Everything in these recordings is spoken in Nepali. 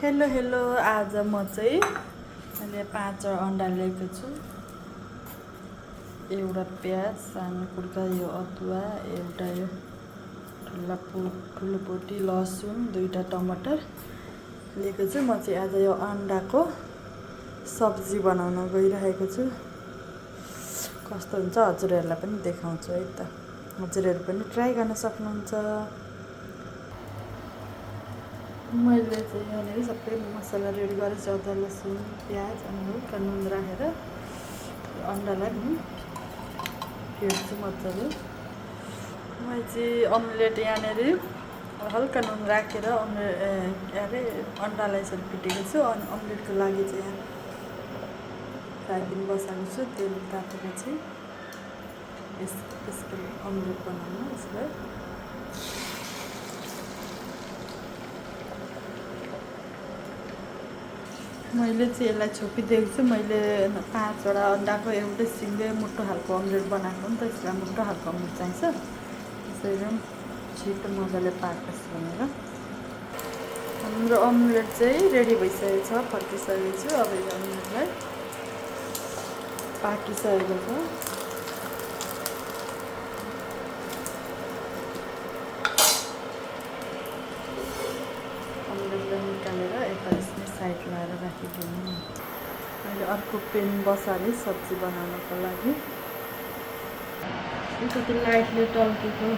हेलो हेलो, आज म चाहिँ मैले 5 अन्डा लिएको छु। एउटा प्याज, सानो कुर्का यो अदुवा, एउटा यो ठुलो पोटी लसुन, 2टा टमाटर लिएको छु। म चाहिँ आज यो अन्डाको सब्जी बनाउन गइरहेको छु। कस्तो हुन्छ हजुरहरूलाई पनि देखाउँछु है त। हजुरहरू पनि ट्राई गर्न सक्नुहुन्छ। मैले चाहिँ यहाँनिर सबै मसला रेडी गरेछु। अदुवा, लसुन, प्याज अनि हल्का नुन राखेर अन्डालाई म फेर्छु मजाले। मैले चाहिँ अम्लेट यहाँनिर हल्का नुन राखेर अन्डालाई यसरी फिटेको छु। अनि अम्लेटको लागि चाहिँ यहाँ फ्राइपिन बसाएको छु। तेल तापेपछि यसको अम्लेट बनाउनु यसलाई। मैले चाहिँ यसलाई छोपिदिएको छु। मैले 5वटा अन्डाको एउटै सिङ्गै मुठो खालको अम्लेट बनाएको नि त, यसलाई मुठो खालको अम्लेट चाहिन्छ। त्यसरी छिटो मजाले पाकोस् भनेर। हाम्रो अम्लेट चाहिँ रेडी भइसकेको छ, फर्किसकेको छु। अब यो अम्लेटलाई पाकिसकेको छ। अम्लेटलाई निकालेर यता यसमा साइड लगाएर राखिदिनु। मैले अर्को पेन बसालेँ सब्जी बनाउनको लागि। कति लाइटले टल्केको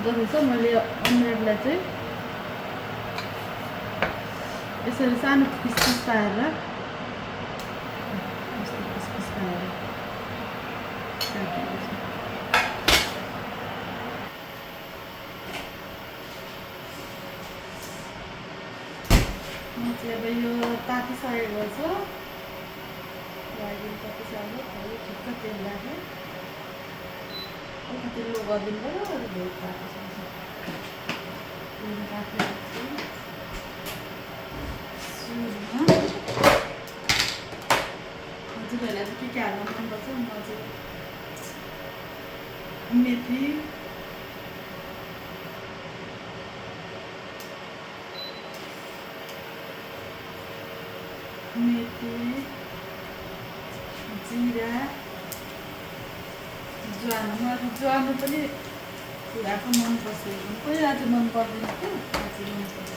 जस्तो छ। मैले अम्लेटलाई चाहिँ यसरी सानो पिस पारेर अब यो तातिसकेको छ। तातिसकेको ठिक्क तेल राखेँ। अलिकति लो गरिदिनु पऱ्यो। अलिक धेरै तातिसकेको तेल राखेपछि सुरुमा हजुरहरूलाई चाहिँ के हाल्न मनपर्छ? म चाहिँ मेथी, जिरा, ज्वानो। मलाई ज्वानो पनि खुवाएको मनपर्छ। कोही आज मन पर्दैन क्या, आज मनपर्छ।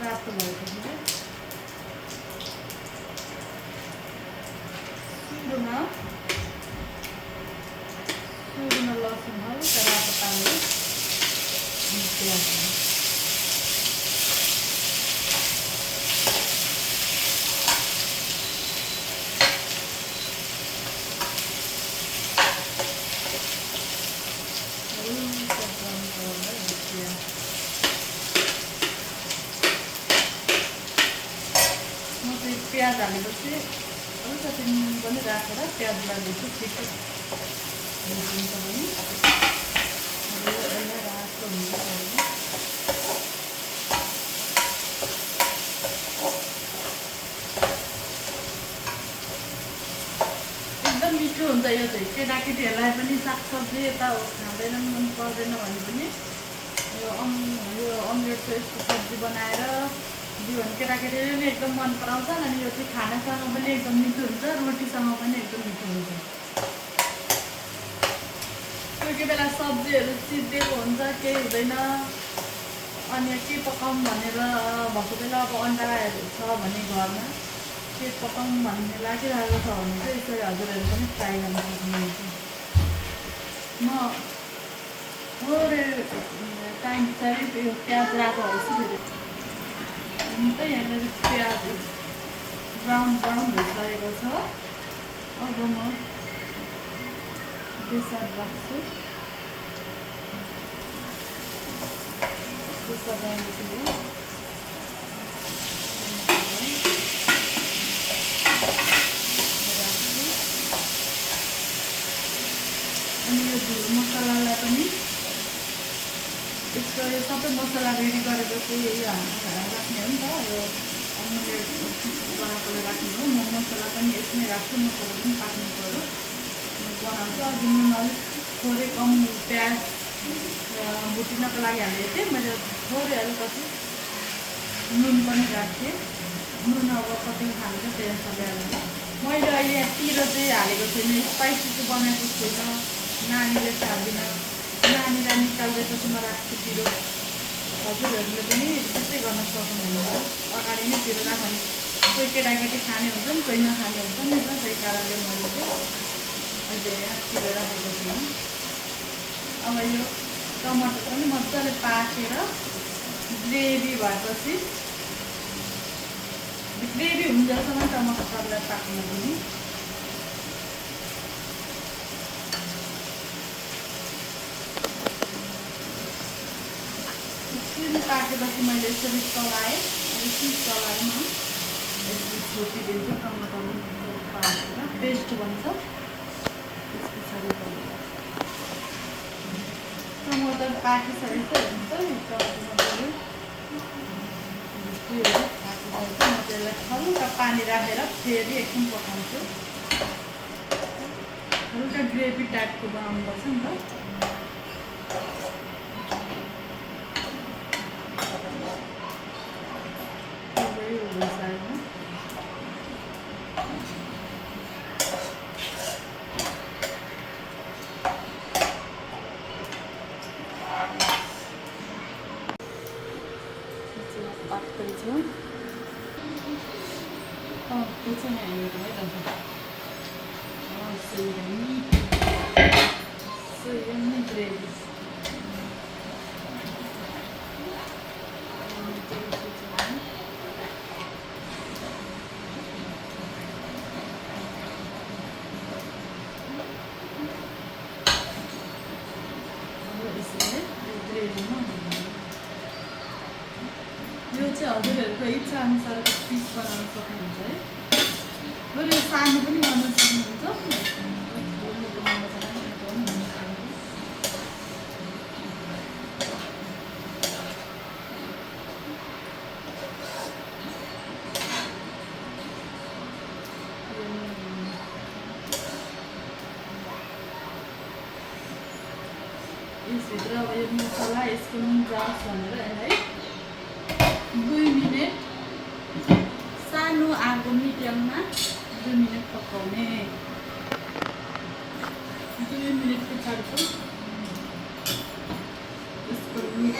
रातो भएको सुरुमा लसुन हल्का रातो पारेर प्याज प्याज हालेपछि अलिकति नुन पनि राखेर प्याजलाई दिन्छु। छिटो भुटिन्छ भने यसलाई रातो हुन्छ। एकदम मिठो हुन्छ यो चाहिँ। केटाकेटीहरूलाई पनि सागसब्जी यता खाँदैनन्, मन पर्दैन भने पनि यो अम्लेटको यस्तो सब्जी बनाएर दियो भने केटाकेटीले पनि एकदम मन पराउँछ। अनि यो चाहिँ खानासँग पनि एकदम मिठो हुन्छ, रोटीसँग पनि एकदम मिठो हुन्छ। कोही बेला सब्जीहरू सिद्धिएको हुन्छ, केही हुँदैन, अनि के पकाउँ भनेर भएको बेला अब अन्डाहरू छ भने घरमा के पकाउँ भन्ने लागिरहेको छ भने चाहिँ यसरी हजुरहरू पनि ट्राई गर्न सक्नुहुन्छ। म थोरै टाइम पछाडि यो प्याज रातो भएपछि फेरि यहाँनिर प्याज ब्राउन भइसकेको छ। अब म बेसार राख्छु। बेसार राखेपछि अनि यो झोल मसलालाई पनि यसको यो सबै मसला रेडी गरेपछि राख्ने हो नि त। यो अम्लेट बनाएकोले राख्ने पनि यसमै राख्छु मसला पनि पाक्नु पऱ्यो बनाउँछु अघि नुन अलिक थोरै कम प्याज भुटिनको लागि हालेको थिएँ मैले थोरै अलिकति नुन पनि राखेँ नुन अब कति खान्छ त्यही हिसाबले हालेर मैले अहिले यहाँ पिरो चाहिँ हालेको छैन स्पाइसी चाहिँ बनाएको छैन नानीले चाहिँ हाल्दिनँ नानीलाई निकाल्दैपछि म राख्छु पिरो हजुरहरूले पनि त्यस्तै गर्न सक्नुहुन्छ अगाडि नै पिरो राख्यो भने कोही केटाकेटी खाने हुन्छ नि कोही नखाने हुन्छ नि त त्यही कारणले मैले चाहिँ अहिले यहाँ पिरो राखेको छु अब यो टमाटर पनि मजाले पाकेर ग्रेभी भएपछि ग्रेभी हुन्जेलसम्म टमाटरलाई पाक्न दिने पाकेपछि मैले यसरी चलाएँ यसरी चलाएँ म यसरी छोपिदिन्छु टमाटर पाकेर पेस्ट बन्छ त्यस पछाडि टमाटर पाकिसकेको हुन्छ नि टमाटरले पाकिसकेको म त्यसलाई हल्का पानी राखेर फेरि एकछिन पकाउँछु हल्का ग्रेभी टाइपको बनाउनुपर्छ नि त यो चाहिँ हजुरहरूको इच्छा अनुसारको पिस बनाउन सक्नुहुन्छ है बरु सानो पनि गर्न सक्नुहुन्छ यसभित्र अब यो मसला यसको नुन जाओस् भनेर यसलाई 2 मिनट सानो आगो मिडियममा 2 मिनट पकाउने 2 मिनट पछाडि यसको मिट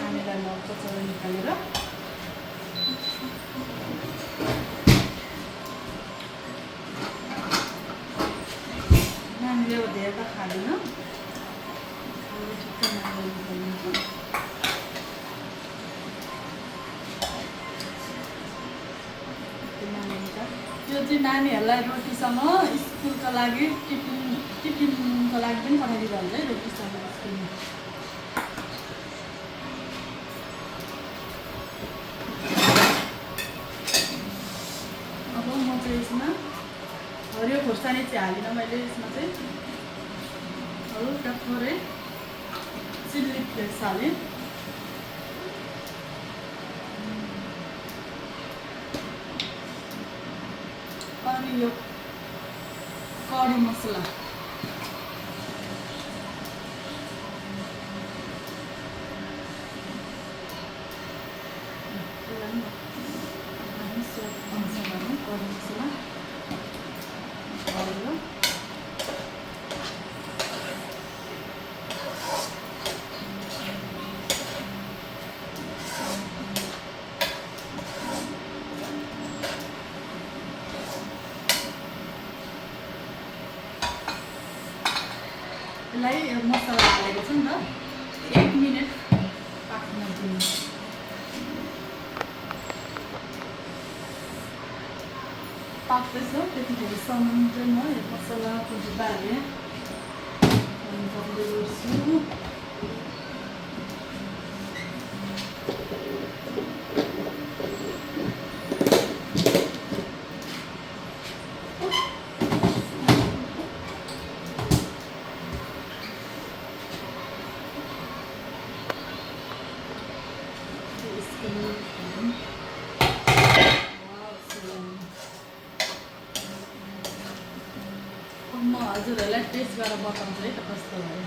नानीलाई मजाले निकालेर नानीले धेरै त खाँदैन यो चाहिँ नानीहरूलाई रोटीसँग स्कुलको लागि टिफिनको लागि पनि पठाइदिँदा हुन्छ है रोटीसँग स्कुलमा अब म चाहिँ यसमा हरियो खोर्सानी चाहिँ हालिनँ मैले यसमा चाहिँ हल्का थोरै चिल्ली फ्लेक्स हालेँ अनि यो कडी मसला कडी मसला यसलाई मसला हालेको छु नि त 1 मिनट पाक्न दिनु पाक्दैछ त्यतिखेरसम्म चाहिँ म यो मसला खुर्दा हालेँ अनि गर्दै गर्छु हजुरहरूलाई टेस्ट गरेर बताउँछु है त कस्तो भयो।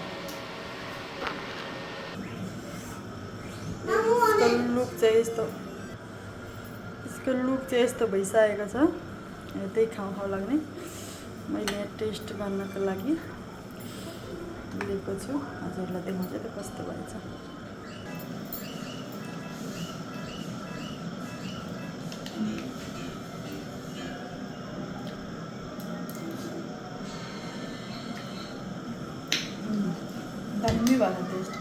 यसको लुक चाहिँ यस्तो भइसकेको छ। त्यही खाउँ लाग्ने मैले यहाँ टेस्ट गर्नको लागि लिएको छु। हजुरलाई देखाउँछु त कस्तो भएछ। दामी भयो टेस्ट।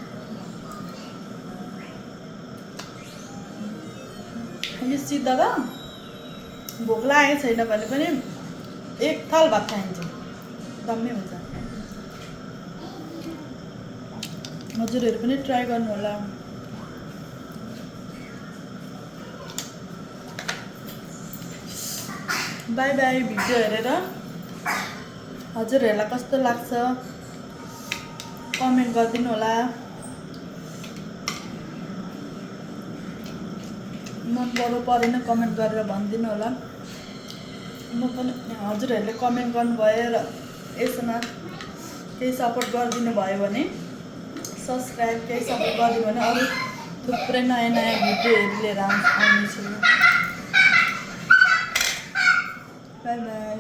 यो सिधा त भोक लागेको छैन भने पनि एक थाल भात खाइन्छ, दामी हुन्छ। हजुरहरू पनि ट्राई गर्नु होला। By by. भिडियो हेरेर हजुरहरूलाई कस्तो लाग्छ कमेन्ट गरिदिनु होला। मन पऱ्यो परेन कमेन्ट गरेर भनिदिनु होला। म पनि हजुरहरूले कमेन्ट गर्नुभयो र यसमा केही सपोर्ट गरिदिनु भयो भने सब्सक्राइब केही सपोर्ट गरिदिनु भने अरू थुप्रै नयाँ भिडियोहरू लिएर आउनेछु। By by.